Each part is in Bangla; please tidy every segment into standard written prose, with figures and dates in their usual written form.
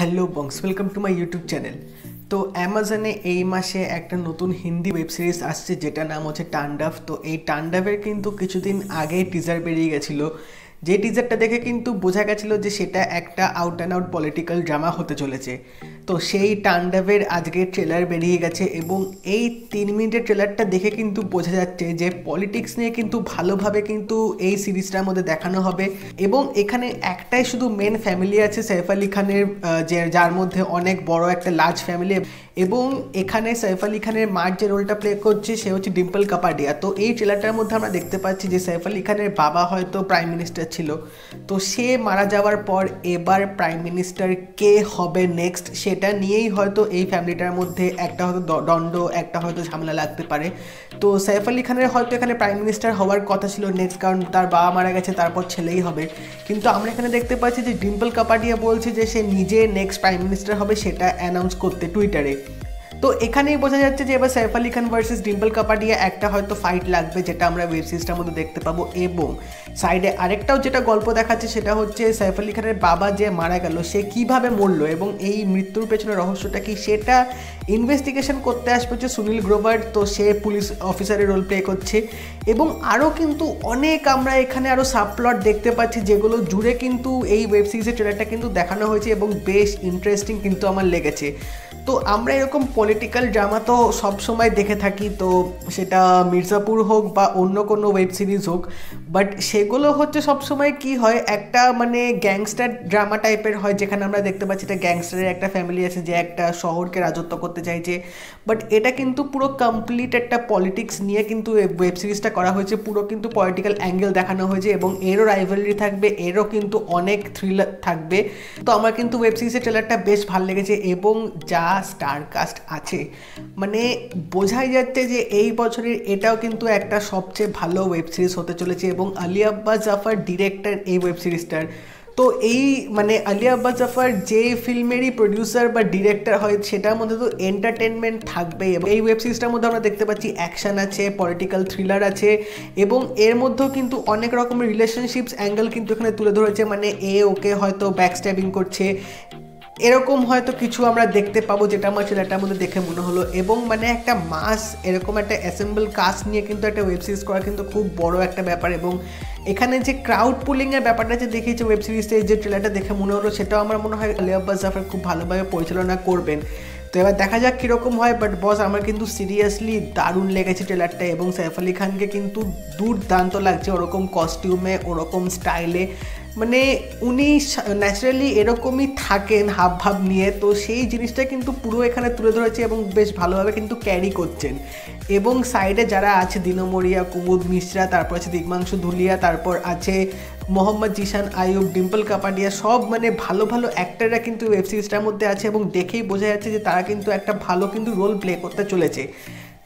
হ্যালো বংস, welcome to my YouTube channel. তো অ্যামাজনে এই মাসে একটা নতুন হিন্দি ওয়েব সিরিজ আসছে যেটা নাম হচ্ছে টান্ডাভ। তো এই টান্ডাভের কিন্তু কিছুদিন আগে টিজার বেরিয়ে গেছিলো, যে টিজারটা দেখে কিন্তু বোঝা গেছিলো যে সেটা একটা out and out political drama হতে চলেছে। তো সেই টান্ডাভের আজকে ট্রেলার বেরিয়ে গেছে এবং এই 3 মিনিটের ট্রেলারটা দেখে কিন্তু বোঝা যাচ্ছে যে পলিটিক্স নিয়ে কিন্তু ভালোভাবে কিন্তু এই সিরিজটার মধ্যে দেখানো হবে। এবং এখানে একটাই শুধু মেন ফ্যামিলি আছে সৈফ আলি খানের, যার মধ্যে অনেক বড় একটা লার্জ ফ্যামিলি। এবং এখানে সৈফ আলি খানের মার যে রোলটা প্লে করছে সে হচ্ছে ডিম্পল কাপাডিয়া। তো এই ট্রেলারটার মধ্যে আমরা দেখতে পাচ্ছি যে সৈফ আলি খানের বাবা হয়তো প্রাইম মিনিস্টার ছিল, তো সে মারা যাওয়ার পর এবার প্রাইম মিনিস্টার কে হবে নেক্সট সেটা নিয়েই হয়তো এই ফ্যামিলিটার মধ্যে একটা হয়তো দণ্ড, একটা হয়তো ঝামেলা লাগতে পারে। তো সৈফ আলি খানের হয়তো এখানে প্রাইম মিনিস্টার হওয়ার কথা ছিল নেক্সট, কারণ তার বাবা মারা গেছে, তারপর ছেলেই হবে। কিন্তু আমরা এখানে দেখতে পাচ্ছি যে ডিম্পল কাপাডিয়া বলছে যে সে নিজে নেক্সট প্রাইম মিনিস্টার হবে সেটা অ্যানাউন্স করতে টুইটারে। তো এখানেই বোঝা যাচ্ছে যে এবার সৈফ আলি খান ভার্সেস ডিম্পল কাপাডিয়া একটা হয়তো ফাইট লাগবে, যেটা আমরা ওয়েব সিরিজটার মধ্যে দেখতে পাবো। এবং সাইডে আরেকটাও যেটা গল্প দেখাচ্ছে সেটা হচ্ছে সৈফ আলি খানের বাবা যে মারা গেল সে কিভাবে মরলো এবং এই মৃত্যুর পেছনে রহস্যটা কি সেটা ইনভেস্টিগেশন করতে আসবে হচ্ছে সুনীল গ্রোভার। তো সে পুলিশ অফিসারের রোল প্লে করছে। এবং আরও কিন্তু অনেক আমরা এখানে আরও সাবপ্লট দেখতে পাচ্ছি যেগুলো জুড়ে কিন্তু এই ওয়েব সিরিজের ট্রেলারটা কিন্তু দেখানো হয়েছে এবং বেশ ইন্টারেস্টিং কিন্তু আমার লেগেছে। তো আমরা এরকম পলিটিক্যাল ড্রামা তো সবসময় দেখে থাকি, তো সেটা মির্জাপুর হোক বা অন্য কোনো ওয়েব সিরিজ হোক, বাট সেগুলো হচ্ছে সবসময় কি হয় একটা মানে গ্যাংস্টার ড্রামা টাইপের হয়, যেখানে আমরা দেখতে পাচ্ছি একটা গ্যাংস্টারের একটা ফ্যামিলি আছে যে একটা শহরকে রাজত্ব করতে চাইছে। বাট এটা কিন্তু পুরো কমপ্লিট একটা পলিটিক্স নিয়ে কিন্তু ওয়েব সিরিজটা করা হয়েছে, পুরো কিন্তু পলিটিক্যাল অ্যাঙ্গেল দেখানো হয়েছে এবং এরও রাইভালরি থাকবে, এরও কিন্তু অনেক থ্রিলার থাকবে। তো আমার কিন্তু ওয়েব সিরিজের ট্রেলারটা বেশ ভালো লেগেছে এবং যা স্টার কাস্ট আছে মানে বোঝাই যাচ্ছে যে এই বছরের এটাও কিন্তু একটা সবচেয়ে ভালো ওয়েব সিরিজ হতে চলেছে। এবং আলী আব্বাস জাফর ডিরেক্টর এই ওয়েব সিরিজটার। তো এই মানে আলী আব্বাস জাফর যে ফিল্মেরই প্রডিউসার বা ডিরেক্টর হয় সেটার মধ্যে তো এন্টারটেনমেন্ট থাকবে। এবং এই ওয়েব সিরিজটার মধ্যে আমরা দেখতে পাচ্ছি অ্যাকশন আছে, পলিটিক্যাল থ্রিলার আছে এবং এর মধ্যেও কিন্তু অনেক রকমের রিলেশনশিপস অ্যাঙ্গেল কিন্তু এখানে তুলে ধরেছে। মানে এ ওকে হয়তো ব্যাকস্ট্যাবিং করছে, এরকম হয়তো কিছু আমরা দেখতে পাবো, যেটা আমার ছেলেটার মধ্যে দেখে মনে হলো। এবং মানে একটা মাস এরকম একটা অ্যাসেম্বল কাস্ট নিয়ে কিন্তু একটা ওয়েব সিরিজ করা কিন্তু খুব বড় একটা ব্যাপার। এবং এখানে যে ক্রাউড পুলিংয়ের ব্যাপারটা যে দেখিয়েছে ওয়েব সিরিজে, যে ট্রেলারটা দেখে মনে হলো সেটাও আমার মনে হয় আলী আব্বাস জাফর খুব ভালোভাবে পরিচালনা করবেন। তো এবার দেখা যাক কীরকম হয়। বাট বস আমার কিন্তু সিরিয়াসলি দারুণ লেগেছে ট্রেলারটা এবং সৈফ আলি খানকে কিন্তু দুর্দান্ত লাগছে, ওরকম কস্টিউমে, ওরকম স্টাইলে। মানে উনি ন্যাচারালি এরকমই থাকেন হাব ভাব নিয়ে, তো সেই জিনিসটা কিন্তু পুরো এখানে তুলে ধরেছে এবং বেশ ভালোভাবে কিন্তু ক্যারি করছেন। এবং সাইডে যারা আছে দিনমরিয়া, কুমুদ মিশ্রা, তারপর আছে দিগমাংশু ধুলিয়া, তারপর আছে মোহাম্মদ জিশান আইয়ুব, ডিম্পল কাপাডিয়া, সব মানে ভালো ভালো অ্যাক্টাররা কিন্তু ওয়েব সিরিজটার মধ্যে আছে এবং দেখেই বোঝা যাচ্ছে যে তারা কিন্তু একটা ভালো কিন্তু রোল প্লে করতে চলেছে।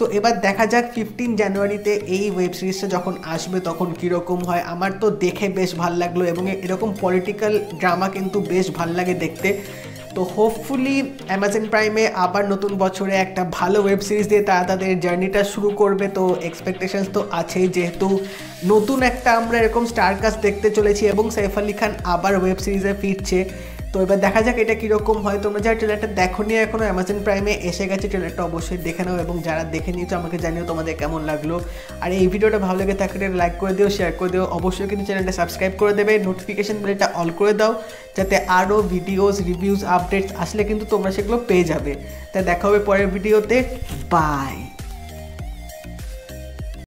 তো এবার দেখা যাক 15 জানুয়ারিতে এই ওয়েব সিরিজটা যখন আসবে তখন কীরকম হয়। আমার তো দেখে বেশ ভাল লাগলো এবং এরকম পলিটিক্যাল ড্রামা কিন্তু বেশ ভাল লাগে দেখতে। তো হোপফুলি অ্যামাজন প্রাইমে আবার নতুন বছরে একটা ভালো ওয়েব সিরিজ দিয়ে তারা তাদের জার্নিটা শুরু করবে। তো এক্সপেকটেশনস তো আছেই, যেহেতু নতুন একটা আমরা এরকম স্টার কাস্ট দেখতে চলেছি এবং সৈফ আলি খান আবার ওয়েব সিরিজে ফিরছে। তো এবার দেখা যাক এটা কীরকম হয়। তোমরা যারা ট্রেলারটা দেখো নি এখনও, অ্যামাজন প্রাইমে এসে গেছে, ট্রেলারটা অবশ্যই দেখে নাও এবং যারা দেখে নিয়েছো আমাকে জানিও তোমাদের কেমন লাগলো। আর এই ভিডিওটা ভালো লেগে থাকলে লাইক করে দিও, শেয়ার করে দিও, অবশ্যই কিন্তু চ্যানেলটা সাবস্ক্রাইব করে দেবে, নোটিফিকেশন বেলটা অল করে দাও যাতে আরও ভিডিওস, রিভিউজ, আপডেটস আসলে কিন্তু তোমরা সেগুলো পেয়ে যাবে। তাই দেখা হবে পরের ভিডিওতে। বাই।